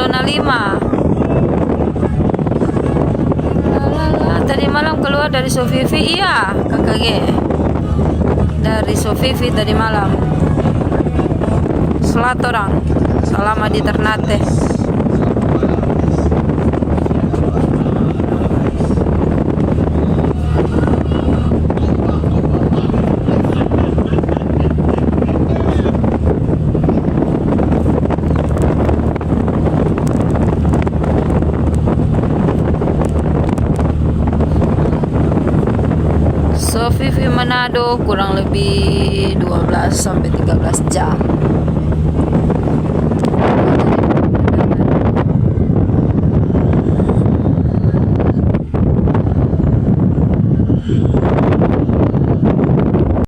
10.05. Tadi malam keluar dari Sofifi, iya KKG. Dari Sofifi tadi malam. Selamat orang selama di Ternate. Sofifi Manado kurang lebih 12 sampai 13 jam.